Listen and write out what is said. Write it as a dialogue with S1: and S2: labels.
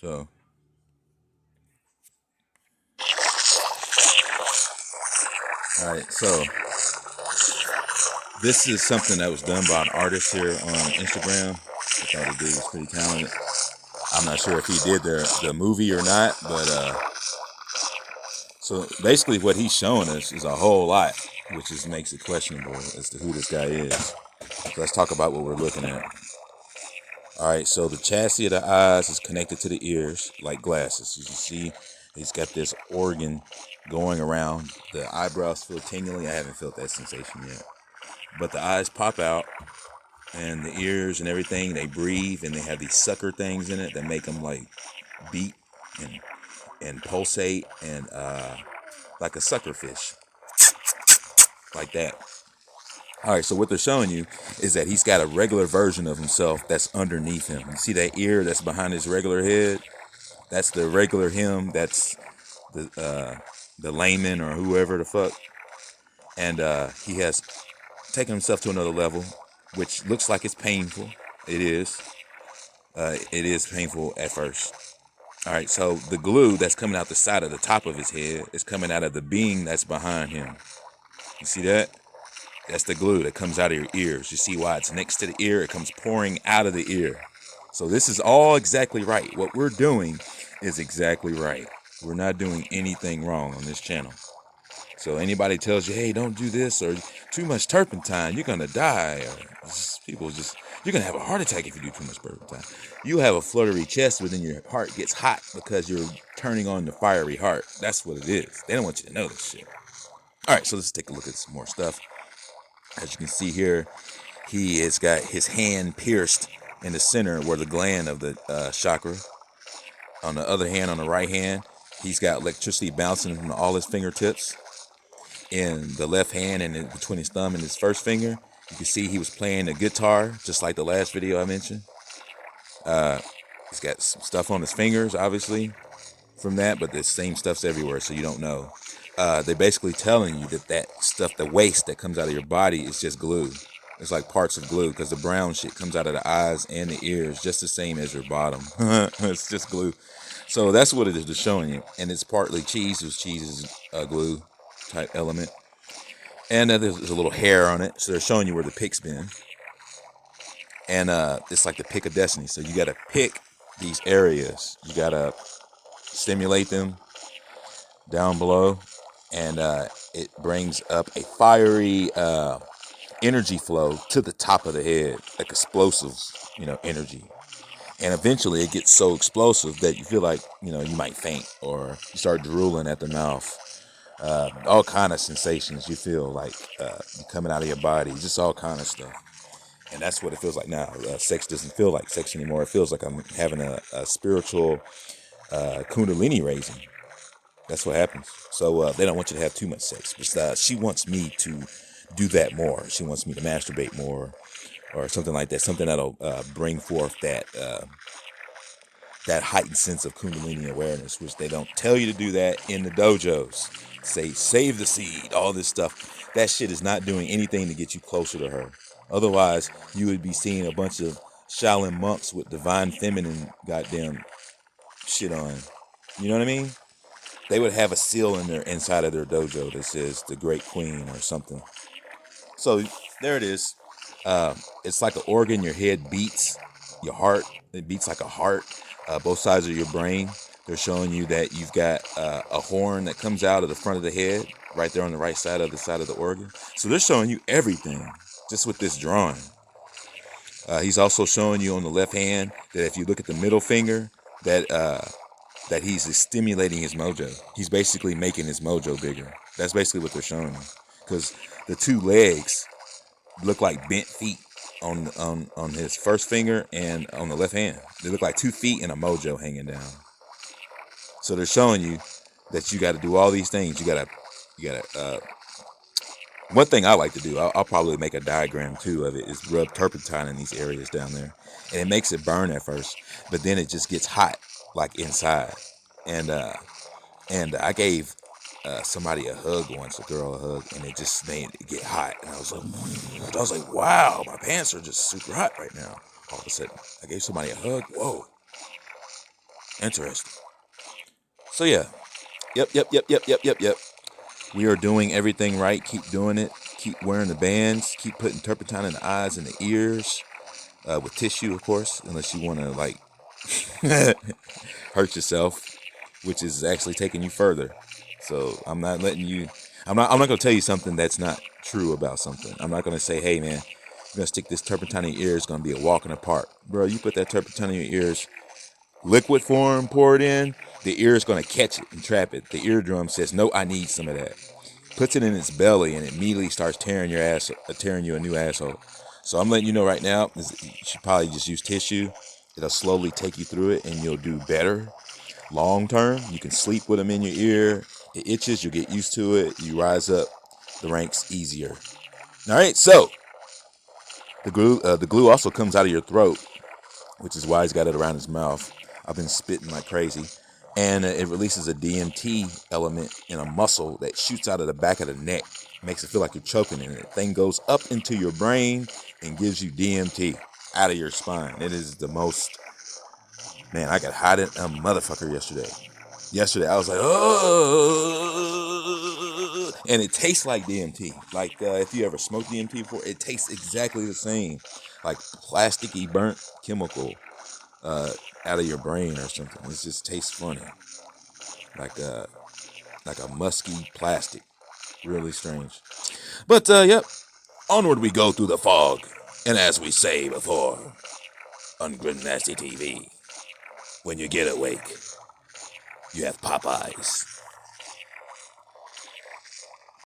S1: So, all right. So this is something that was done by an artist here on Instagram. I thought the dude was pretty talented. I'm not sure if he did the movie or not, but so basically what he's showing us is a whole lot, which just makes it questionable as to who this guy is. So let's talk about what we're looking at. All right, so the chassis of the eyes is connected to the ears like glasses. You can see he's got this organ going around. The eyebrows feel tingling. I haven't felt that sensation yet. But the eyes pop out, and the ears and everything, they breathe, and they have these sucker things in it that make them like beat and pulsate and like a sucker fish, like that. All right, so what they're showing you is that he's got a regular version of himself that's underneath him. You see that ear that's behind his regular head? That's the regular him. That's the layman or whoever the fuck. And he has taken himself to another level, which looks like it's painful. It is. It is painful at first. All right, so the glue that's coming out the side of the top of his head is coming out of the being that's behind him. You see that? That's the glue that comes out of your ears. You see why it's next to the ear? It comes pouring out of the ear. So this is all exactly right. What we're doing is exactly right. We're not doing anything wrong on this channel. So anybody tells you, hey, don't do this, or too much turpentine, you're going to die, or you're going to have a heart attack if you do too much turpentine. You have a fluttery chest, but then your heart gets hot because you're turning on the fiery heart. That's what it is. They don't want you to know this shit. All right, so let's take a look at some more stuff. As you can see here, he has got his hand pierced in the center where the gland of the chakra. On the other hand, on the right hand, he's got electricity bouncing from all his fingertips. In the left hand and between his thumb and his first finger, you can see he was playing the guitar, just like the last video I mentioned. He's got some stuff on his fingers, obviously, from that, but the same stuff's everywhere, so you don't know. They're basically telling you that stuff, the waste that comes out of your body, is just glue. It's like parts of glue, because the brown shit comes out of the eyes and the ears just the same as your bottom. It's just glue. So that's what it is showing you. And it's partly cheese, because cheese is a glue type element. And there's a little hair on it, so they're showing you where the pick's been. And it's like the pick of destiny. So you got to pick these areas. You got to stimulate them down below. And it brings up a fiery energy flow to the top of the head, like explosive, energy. And eventually it gets so explosive that you feel like, you might faint or you start drooling at the mouth. All kind of sensations you feel like coming out of your body, just all kind of stuff. And that's what it feels like now. Sex doesn't feel like sex anymore. It feels like I'm having a spiritual kundalini raising. That's what happens. So they don't want you to have too much sex. But she wants me to do that more. She wants me to masturbate more or something like that. Something that'll bring forth that heightened sense of kundalini awareness, which they don't tell you to do that in the dojos. Say, save the seed, all this stuff. That shit is not doing anything to get you closer to her. Otherwise, you would be seeing a bunch of Shaolin monks with divine feminine goddamn shit on. You know what I mean? They would have a seal in their inside of their dojo that says the Great Queen or something. So there it is. It's like an organ. Your head beats. Your heart, it beats like a heart. Both sides of your brain. They're showing you that you've got a horn that comes out of the front of the head, right there on the right side of the organ. So they're showing you everything just with this drawing. He's also showing you on the left hand that if you look at the middle finger, that he's stimulating his mojo. He's basically making his mojo bigger. That's basically what they're showing you. Because the two legs look like bent feet on his first finger and on the left hand. They look like 2 feet and a mojo hanging down. So they're showing you that you got to do all these things. You gotta. One thing I like to do, I'll probably make a diagram too of it, is rub turpentine in these areas down there, and it makes it burn at first, but then it just gets hot, like inside. And I gave somebody a hug once, a girl a hug, and it just made it get hot. And I was like, wow, my pants are just super hot right now. All of a sudden, I gave somebody a hug. Whoa. Interesting. So yeah. Yep. We are doing everything right. Keep doing it. Keep wearing the bands. Keep putting turpentine in the eyes and the ears. With tissue, of course, unless you want to like hurt yourself, which is actually taking you further. So I'm not letting you. I'm not gonna tell you something that's not true about something. I'm not gonna say, hey man, you're gonna stick this turpentine in your ear. It's gonna be a walk in the park, bro. You put that turpentine in your ears, liquid form, pour it in. The ear is gonna catch it and trap it. The eardrum says, no, I need some of that. Puts it in its belly and it immediately starts tearing your ass, tearing you a new asshole. So I'm letting you know right now, you should probably just use tissue. It'll slowly take you through it and you'll do better. Long term, you can sleep with them in your ear. It itches, you get used to it. You rise up the ranks easier. All right, so the glue also comes out of your throat, which is why he's got it around his mouth. I've been spitting like crazy. And it releases a DMT element in a muscle that shoots out of the back of the neck. Makes it feel like you're choking, and it thing goes up into your brain and gives you DMT out of your spine. It is the most, man, I got hot in a motherfucker yesterday. I was like, oh, and it tastes like DMT. Like if you ever smoked DMT before, it tastes exactly the same, like plasticky burnt chemical out of your brain or something. It just tastes funny, like a musky plastic. Really strange. But yep, onward we go through the fog, and as we say before on Grimnasty TV, when you get awake, you have Popeyes.